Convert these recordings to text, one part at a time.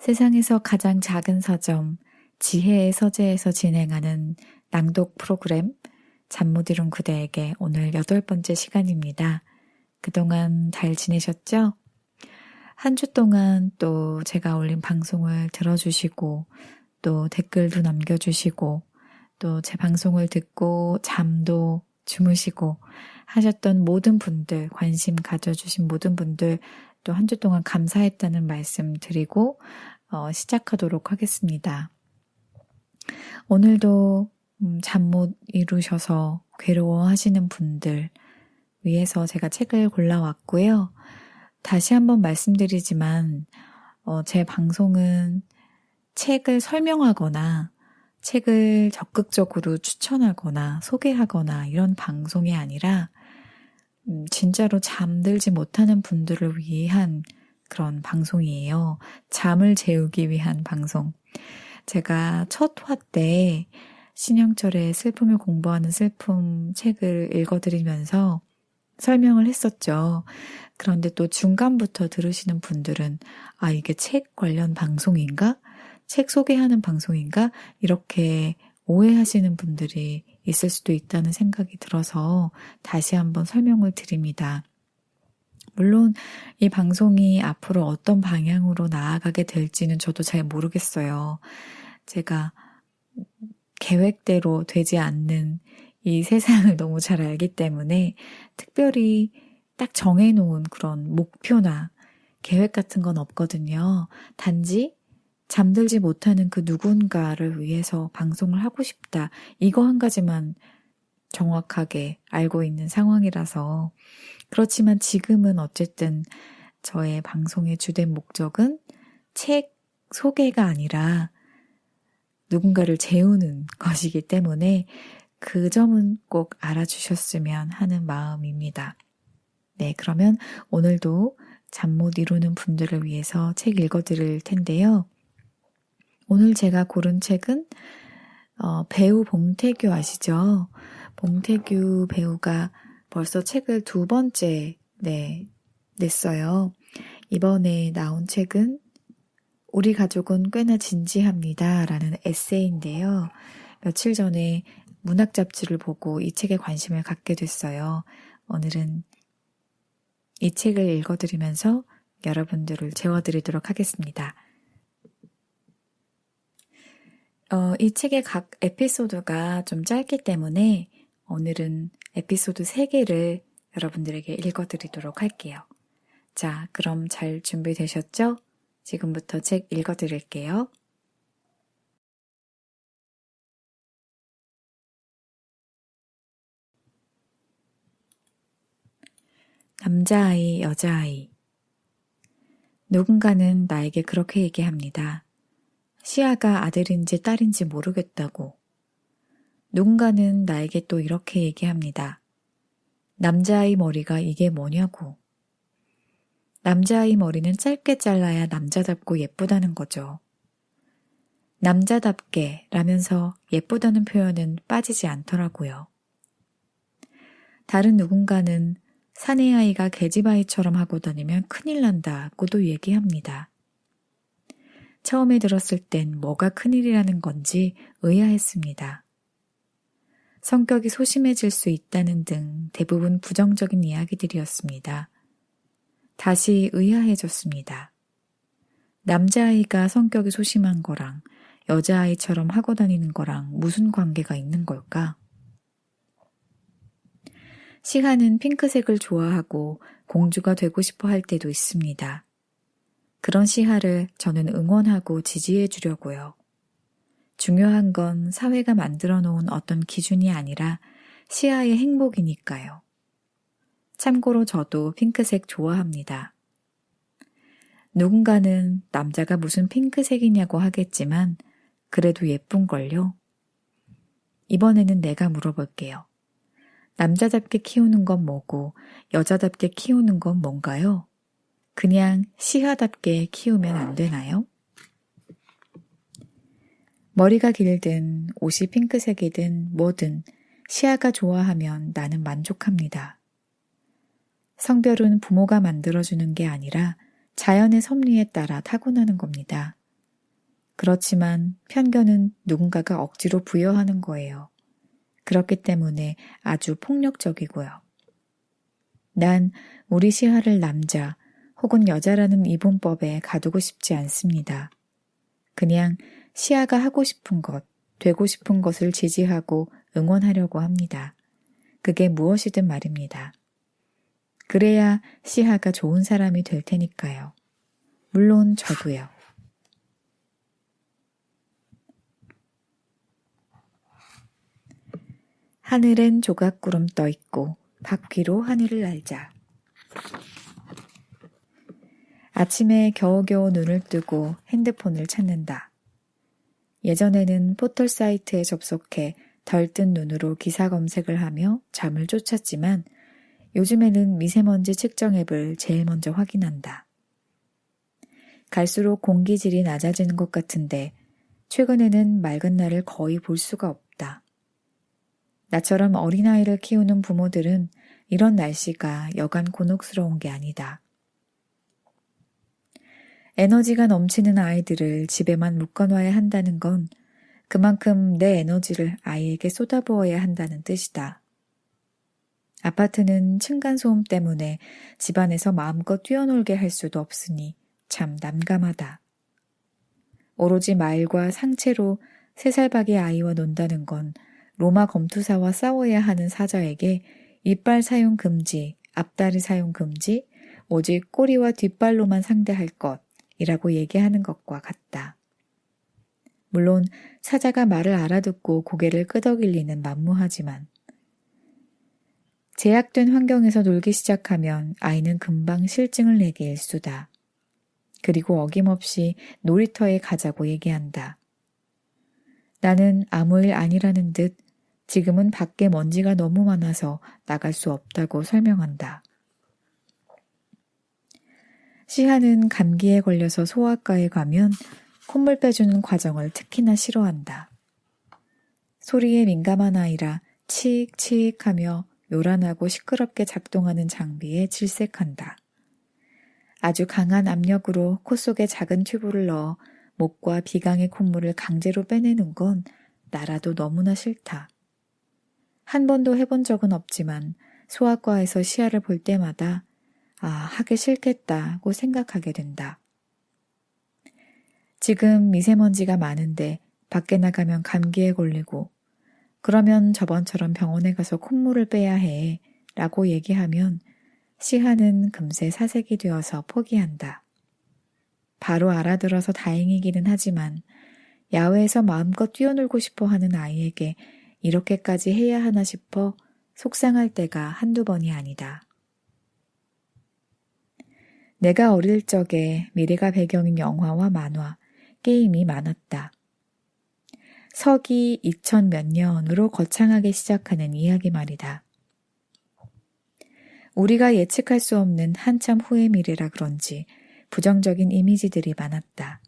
세상에서 가장 작은 서점, 지혜의 서재에서 진행하는 낭독 프로그램, 잠 못 이룬 그대에게 오늘 8번째 시간입니다. 그동안 잘 지내셨죠? 한 주 동안 또 제가 올린 방송을 들어주시고, 또 댓글도 남겨주시고, 또 제 방송을 듣고 잠도 주무시고 하셨던 모든 분들, 관심 가져주신 모든 분들, 또 한 주 동안 감사했다는 말씀 드리고 시작하도록 하겠습니다. 오늘도 잠 못 이루셔서 괴로워하시는 분들 위해서 제가 책을 골라왔고요. 다시 한번 말씀드리지만 제 방송은 책을 설명하거나 책을 적극적으로 추천하거나 소개하거나 이런 방송이 아니라 진짜로 잠들지 못하는 분들을 위한 그런 방송이에요. 잠을 재우기 위한 방송. 제가 첫 화 때 신영철의 슬픔을 공부하는 슬픔 책을 읽어드리면서 설명을 했었죠. 그런데 또 중간부터 들으시는 분들은 이게 책 관련 방송인가? 책 소개하는 방송인가? 이렇게 오해하시는 분들이 있을 수도 있다는 생각이 들어서 다시 한번 설명을 드립니다. 물론 이 방송이 앞으로 어떤 방향으로 나아가게 될지는 저도 잘 모르겠어요. 제가 계획대로 되지 않는 이 세상을 너무 잘 알기 때문에 특별히 딱 정해놓은 그런 목표나 계획 같은 건 없거든요. 단지 잠들지 못하는 그 누군가를 위해서 방송을 하고 싶다. 이거 한 가지만 정확하게 알고 있는 상황이라서. 그렇지만 지금은 어쨌든 저의 방송의 주된 목적은 책 소개가 아니라 누군가를 재우는 것이기 때문에 그 점은 꼭 알아주셨으면 하는 마음입니다. 네, 그러면 오늘도 잠 못 이루는 분들을 위해서 책 읽어드릴 텐데요. 오늘 제가 고른 책은 배우 봉태규 아시죠? 봉태규 배우가 벌써 책을 2번째 냈어요. 이번에 나온 책은 우리 가족은 꽤나 진지합니다 라는 에세이인데요. 며칠 전에 문학 잡지를 보고 이 책에 관심을 갖게 됐어요. 오늘은 이 책을 읽어드리면서 여러분들을 재워드리도록 하겠습니다. 이 책의 각 에피소드가 좀 짧기 때문에 오늘은 에피소드 3개를 여러분들에게 읽어드리도록 할게요. 자, 그럼 잘 준비되셨죠? 지금부터 책 읽어드릴게요. 남자아이, 여자아이. 누군가는 나에게 그렇게 얘기합니다. 시아가 아들인지 딸인지 모르겠다고. 누군가는 나에게 또 이렇게 얘기합니다. 남자아이 머리가 이게 뭐냐고. 남자아이 머리는 짧게 잘라야 남자답고 예쁘다는 거죠. 남자답게 라면서 예쁘다는 표현은 빠지지 않더라고요. 다른 누군가는 사내아이가 계집아이처럼 하고 다니면 큰일 난다고도 얘기합니다. 처음에 들었을 땐 뭐가 큰일이라는 건지 의아했습니다. 성격이 소심해질 수 있다는 등 대부분 부정적인 이야기들이었습니다. 다시 의아해졌습니다. 남자아이가 성격이 소심한 거랑 여자아이처럼 하고 다니는 거랑 무슨 관계가 있는 걸까? 시하는 핑크색을 좋아하고 공주가 되고 싶어 할 때도 있습니다. 그런 시하를 저는 응원하고 지지해 주려고요. 중요한 건 사회가 만들어 놓은 어떤 기준이 아니라 시하의 행복이니까요. 참고로 저도 핑크색 좋아합니다. 누군가는 남자가 무슨 핑크색이냐고 하겠지만 그래도 예쁜걸요? 이번에는 내가 물어볼게요. 남자답게 키우는 건 뭐고 여자답게 키우는 건 뭔가요? 그냥 시하답게 키우면 안 되나요? 머리가 길든 옷이 핑크색이든 뭐든 시아가 좋아하면 나는 만족합니다. 성별은 부모가 만들어주는 게 아니라 자연의 섭리에 따라 타고나는 겁니다. 그렇지만 편견은 누군가가 억지로 부여하는 거예요. 그렇기 때문에 아주 폭력적이고요. 난 우리 시하를 남자 혹은 여자라는 이분법에 가두고 싶지 않습니다. 그냥 시아가 하고 싶은 것, 되고 싶은 것을 지지하고 응원하려고 합니다. 그게 무엇이든 말입니다. 그래야 시하가 좋은 사람이 될 테니까요. 물론 저도요. 하늘엔 조각구름 떠있고 바퀴로 하늘을 날자. 아침에 겨우겨우 눈을 뜨고 핸드폰을 찾는다. 예전에는 포털 사이트에 접속해 덜뜬 눈으로 기사 검색을 하며 잠을 쫓았지만 요즘에는 미세먼지 측정 앱을 제일 먼저 확인한다. 갈수록 공기질이 낮아지는 것 같은데 최근에는 맑은 날을 거의 볼 수가 없다. 나처럼 어린아이를 키우는 부모들은 이런 날씨가 여간 곤혹스러운 게 아니다. 에너지가 넘치는 아이들을 집에만 묶어놔야 한다는 건 그만큼 내 에너지를 아이에게 쏟아부어야 한다는 뜻이다. 아파트는 층간소음 때문에 집안에서 마음껏 뛰어놀게 할 수도 없으니 참 난감하다. 오로지 말과 상체로 3살박이 아이와 논다는 건 로마 검투사와 싸워야 하는 사자에게 이빨 사용 금지, 앞다리 사용 금지, 오직 꼬리와 뒷발로만 상대할 것이라고 얘기하는 것과 같다. 물론 사자가 말을 알아듣고 고개를 끄덕일리는 만무하지만 제약된 환경에서 놀기 시작하면 아이는 금방 실증을 내게 일수다. 그리고 어김없이 놀이터에 가자고 얘기한다. 나는 아무 일 아니라는 듯 지금은 밖에 먼지가 너무 많아서 나갈 수 없다고 설명한다. 시하는 감기에 걸려서 소아과에 가면 콧물 빼주는 과정을 특히나 싫어한다. 소리에 민감한 아이라 치익치익하며 요란하고 시끄럽게 작동하는 장비에 질색한다. 아주 강한 압력으로 코 속에 작은 튜브를 넣어 목과 비강의 콧물을 강제로 빼내는 건 나라도 너무나 싫다. 한 번도 해본 적은 없지만 소아과에서 시야를 볼 때마다 하기 싫겠다고 생각하게 된다. 지금 미세먼지가 많은데 밖에 나가면 감기에 걸리고 그러면 저번처럼 병원에 가서 콧물을 빼야 해 라고 얘기하면 시하는 금세 사색이 되어서 포기한다. 바로 알아들어서 다행이기는 하지만 야외에서 마음껏 뛰어놀고 싶어 하는 아이에게 이렇게까지 해야 하나 싶어 속상할 때가 한두 번이 아니다. 내가 어릴 적에 미래가 배경인 영화와 만화, 게임이 많았다. 서기 2000 몇 년으로 거창하게 시작하는 이야기 말이다. 우리가 예측할 수 없는 한참 후의 미래라 그런지 부정적인 이미지들이 많았다.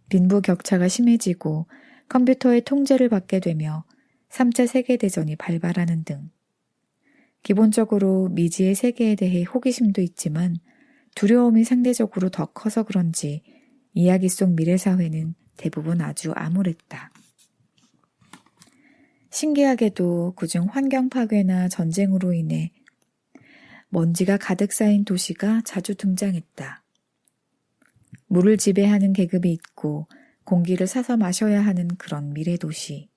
빈부격차가 심해지고 컴퓨터의 통제를 받게 되며 3차 세계대전이 발발하는 등 기본적으로 미지의 세계에 대해 호기심도 있지만 두려움이 상대적으로 더 커서 그런지 이야기 속 미래사회는 대부분 아주 암울했다. 신기하게도 그중 환경 파괴나 전쟁으로 인해 먼지가 가득 쌓인 도시가 자주 등장했다. 물을 지배하는 계급이 있고 공기를 사서 마셔야 하는 그런 미래 도시.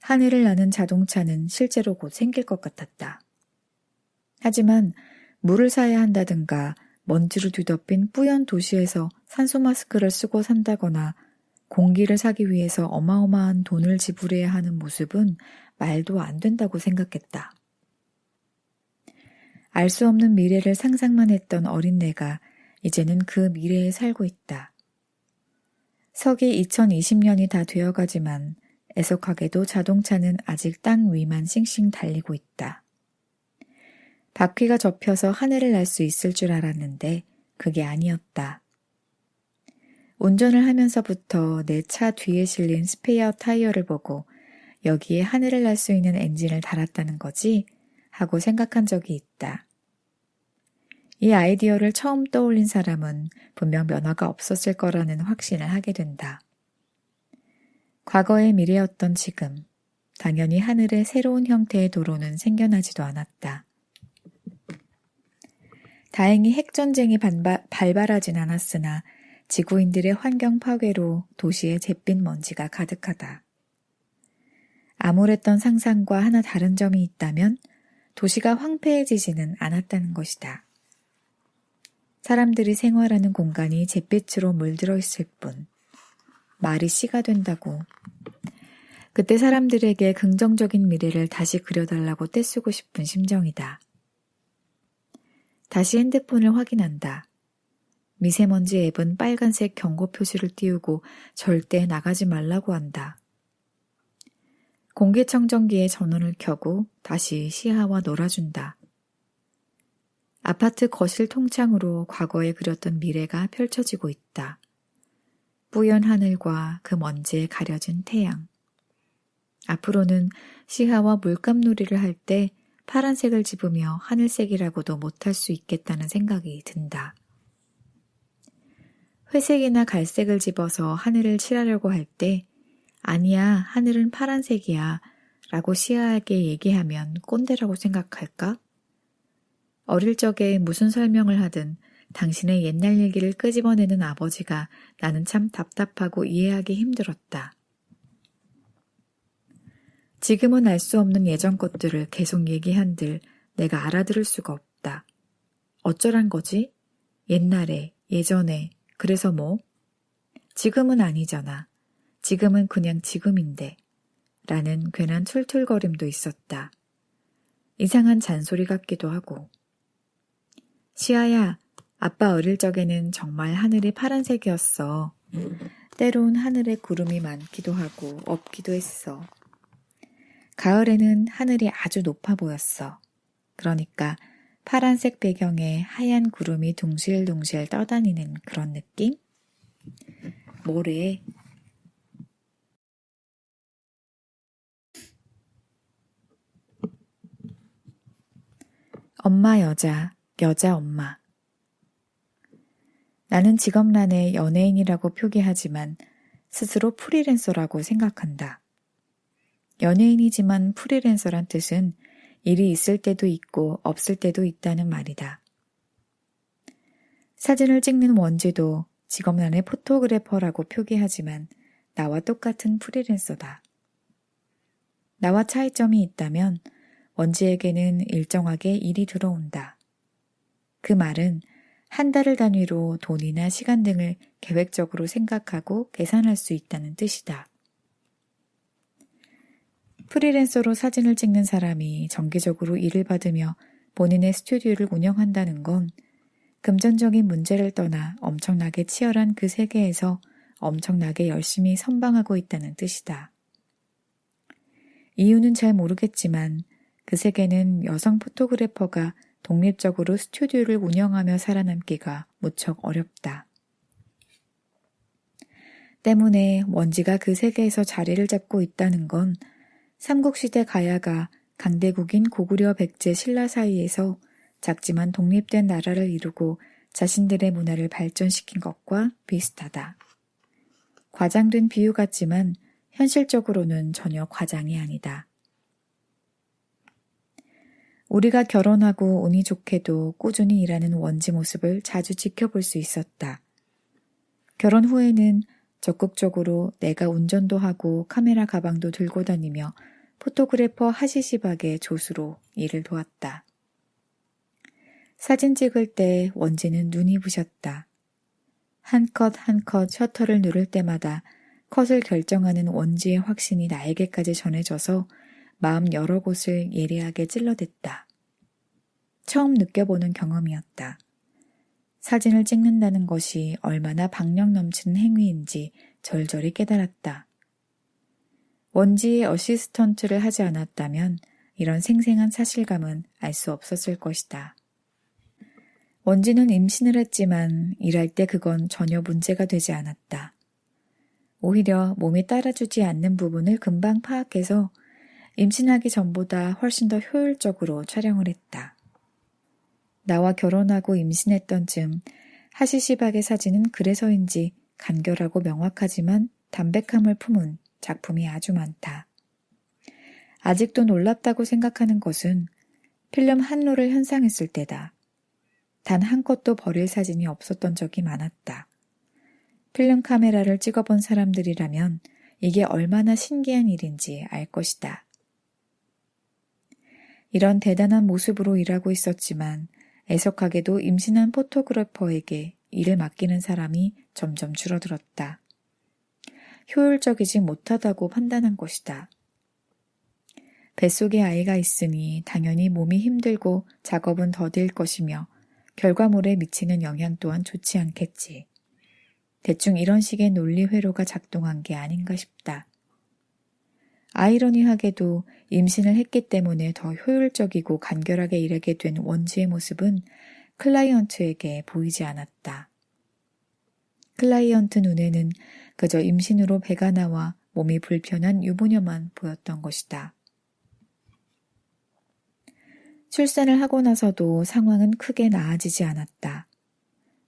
하늘을 나는 자동차는 실제로 곧 생길 것 같았다. 하지만 물을 사야 한다든가 먼지로 뒤덮인 뿌연 도시에서 산소 마스크를 쓰고 산다거나 공기를 사기 위해서 어마어마한 돈을 지불해야 하는 모습은 말도 안 된다고 생각했다. 알 수 없는 미래를 상상만 했던 어린 내가 이제는 그 미래에 살고 있다. 서기 2020년이 다 되어가지만 애석하게도 자동차는 아직 땅 위만 싱싱 달리고 있다. 바퀴가 접혀서 하늘을 날 수 있을 줄 알았는데 그게 아니었다. 운전을 하면서부터 내 차 뒤에 실린 스페어 타이어를 보고 여기에 하늘을 날 수 있는 엔진을 달았다는 거지? 하고 생각한 적이 있다. 이 아이디어를 처음 떠올린 사람은 분명 면허가 없었을 거라는 확신을 하게 된다. 과거의 미래였던 지금, 당연히 하늘에 새로운 형태의 도로는 생겨나지도 않았다. 다행히 핵전쟁이 발발하진 않았으나 지구인들의 환경 파괴로 도시에 잿빛 먼지가 가득하다. 암울했던 상상과 하나 다른 점이 있다면 도시가 황폐해지지는 않았다는 것이다. 사람들이 생활하는 공간이 잿빛으로 물들어 있을 뿐 말이 씨가 된다고. 그때 사람들에게 긍정적인 미래를 다시 그려달라고 떼쓰고 싶은 심정이다. 다시 핸드폰을 확인한다. 미세먼지 앱은 빨간색 경고 표시를 띄우고 절대 나가지 말라고 한다. 공기청정기에 전원을 켜고 다시 시야와 놀아준다. 아파트 거실 통창으로 과거에 그렸던 미래가 펼쳐지고 있다. 뿌연 하늘과 그 먼지에 가려진 태양. 앞으로는 시야와 물감놀이를 할 때 파란색을 집으며 하늘색이라고도 못할 수 있겠다는 생각이 든다. 회색이나 갈색을 집어서 하늘을 칠하려고 할 때 아니야, 하늘은 파란색이야 라고 시야하게 얘기하면 꼰대라고 생각할까? 어릴 적에 무슨 설명을 하든 당신의 옛날 얘기를 끄집어내는 아버지가 나는 참 답답하고 이해하기 힘들었다. 지금은 알 수 없는 예전 것들을 계속 얘기한들 내가 알아들을 수가 없다. 어쩌란 거지? 옛날에, 예전에, 그래서 뭐? 지금은 아니잖아. 지금은 그냥 지금인데. 라는 괜한 툴툴거림도 있었다. 이상한 잔소리 같기도 하고. 시아야, 아빠 어릴 적에는 정말 하늘이 파란색이었어. 때론 하늘에 구름이 많기도 하고 없기도 했어. 가을에는 하늘이 아주 높아 보였어. 그러니까 파란색 배경에 하얀 구름이 둥실둥실 떠다니는 그런 느낌? 뭐래? 엄마 여자, 여자 엄마. 나는 직업란에 연예인이라고 표기하지만 스스로 프리랜서라고 생각한다. 연예인이지만 프리랜서란 뜻은 일이 있을 때도 있고 없을 때도 있다는 말이다. 사진을 찍는 원지도 직업란에 포토그래퍼라고 표기하지만 나와 똑같은 프리랜서다. 나와 차이점이 있다면 원지에게는 일정하게 일이 들어온다. 그 말은 한 달을 단위로 돈이나 시간 등을 계획적으로 생각하고 계산할 수 있다는 뜻이다. 프리랜서로 사진을 찍는 사람이 정기적으로 일을 받으며 본인의 스튜디오를 운영한다는 건 금전적인 문제를 떠나 엄청나게 치열한 그 세계에서 엄청나게 열심히 선방하고 있다는 뜻이다. 이유는 잘 모르겠지만 그 세계는 여성 포토그래퍼가 독립적으로 스튜디오를 운영하며 살아남기가 무척 어렵다. 때문에 원지가 그 세계에서 자리를 잡고 있다는 건 삼국시대 가야가 강대국인 고구려 백제 신라 사이에서 작지만 독립된 나라를 이루고 자신들의 문화를 발전시킨 것과 비슷하다. 과장된 비유 같지만 현실적으로는 전혀 과장이 아니다. 우리가 결혼하고 운이 좋게도 꾸준히 일하는 원지 모습을 자주 지켜볼 수 있었다. 결혼 후에는 적극적으로 내가 운전도 하고 카메라 가방도 들고 다니며 포토그래퍼 하시시박의 조수로 일을 도왔다. 사진 찍을 때 원지는 눈이 부셨다. 한 컷 한 컷 셔터를 누를 때마다 컷을 결정하는 원지의 확신이 나에게까지 전해져서 마음 여러 곳을 예리하게 찔러댔다. 처음 느껴보는 경험이었다. 사진을 찍는다는 것이 얼마나 박력 넘치는 행위인지 절절히 깨달았다. 원지의 어시스턴트를 하지 않았다면 이런 생생한 사실감은 알 수 없었을 것이다. 원지는 임신을 했지만 일할 때 그건 전혀 문제가 되지 않았다. 오히려 몸이 따라주지 않는 부분을 금방 파악해서 임신하기 전보다 훨씬 더 효율적으로 촬영을 했다. 나와 결혼하고 임신했던 즈음 하시시박의 사진은 그래서인지 간결하고 명확하지만 담백함을 품은 작품이 아주 많다. 아직도 놀랍다고 생각하는 것은 필름 한 롤을 현상했을 때다. 단 한 컷도 버릴 사진이 없었던 적이 많았다. 필름 카메라를 찍어본 사람들이라면 이게 얼마나 신기한 일인지 알 것이다. 이런 대단한 모습으로 일하고 있었지만 애석하게도 임신한 포토그래퍼에게 일을 맡기는 사람이 점점 줄어들었다. 효율적이지 못하다고 판단한 것이다. 뱃속에 아이가 있으니 당연히 몸이 힘들고 작업은 더딜 것이며 결과물에 미치는 영향 또한 좋지 않겠지. 대충 이런 식의 논리 회로가 작동한 게 아닌가 싶다. 아이러니하게도 임신을 했기 때문에 더 효율적이고 간결하게 일하게 된 원지의 모습은 클라이언트에게 보이지 않았다. 클라이언트 눈에는 그저 임신으로 배가 나와 몸이 불편한 유부녀만 보였던 것이다. 출산을 하고 나서도 상황은 크게 나아지지 않았다.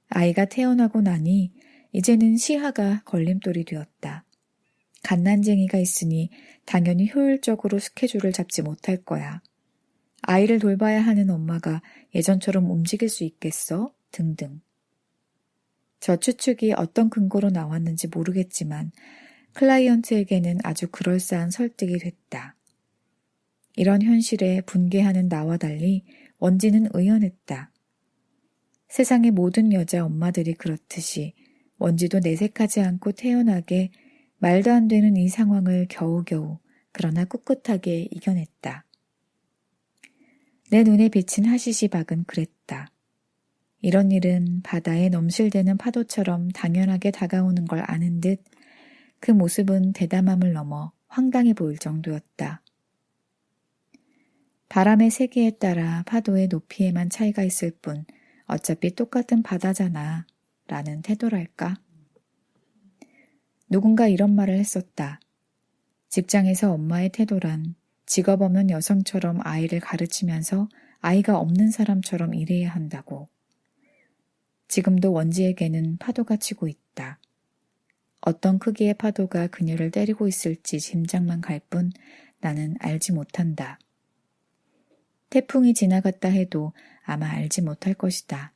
아이가 태어나고 나니 이제는 시하가 걸림돌이 되었다. 갓난쟁이가 있으니 당연히 효율적으로 스케줄을 잡지 못할 거야. 아이를 돌봐야 하는 엄마가 예전처럼 움직일 수 있겠어? 등등. 저 추측이 어떤 근거로 나왔는지 모르겠지만 클라이언트에게는 아주 그럴싸한 설득이 됐다. 이런 현실에 분개하는 나와 달리 원지는 의연했다. 세상의 모든 여자 엄마들이 그렇듯이 원지도 내색하지 않고 태연하게 말도 안 되는 이 상황을 겨우겨우 그러나 꿋꿋하게 이겨냈다. 내 눈에 비친 하시시박은 그랬다. 이런 일은 바다에 넘실대는 파도처럼 당연하게 다가오는 걸 아는 듯 그 모습은 대담함을 넘어 황당해 보일 정도였다. 바람의 세기에 따라 파도의 높이에만 차이가 있을 뿐 어차피 똑같은 바다잖아 라는 태도랄까? 누군가 이런 말을 했었다. 직장에서 엄마의 태도란 직업 없는 여성처럼 아이를 가르치면서 아이가 없는 사람처럼 일해야 한다고. 지금도 원지에게는 파도가 치고 있다. 어떤 크기의 파도가 그녀를 때리고 있을지 짐작만 갈 뿐 나는 알지 못한다. 태풍이 지나갔다 해도 아마 알지 못할 것이다.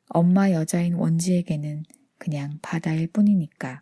엄마 여자인 원지에게는 그냥 바다일 뿐이니까.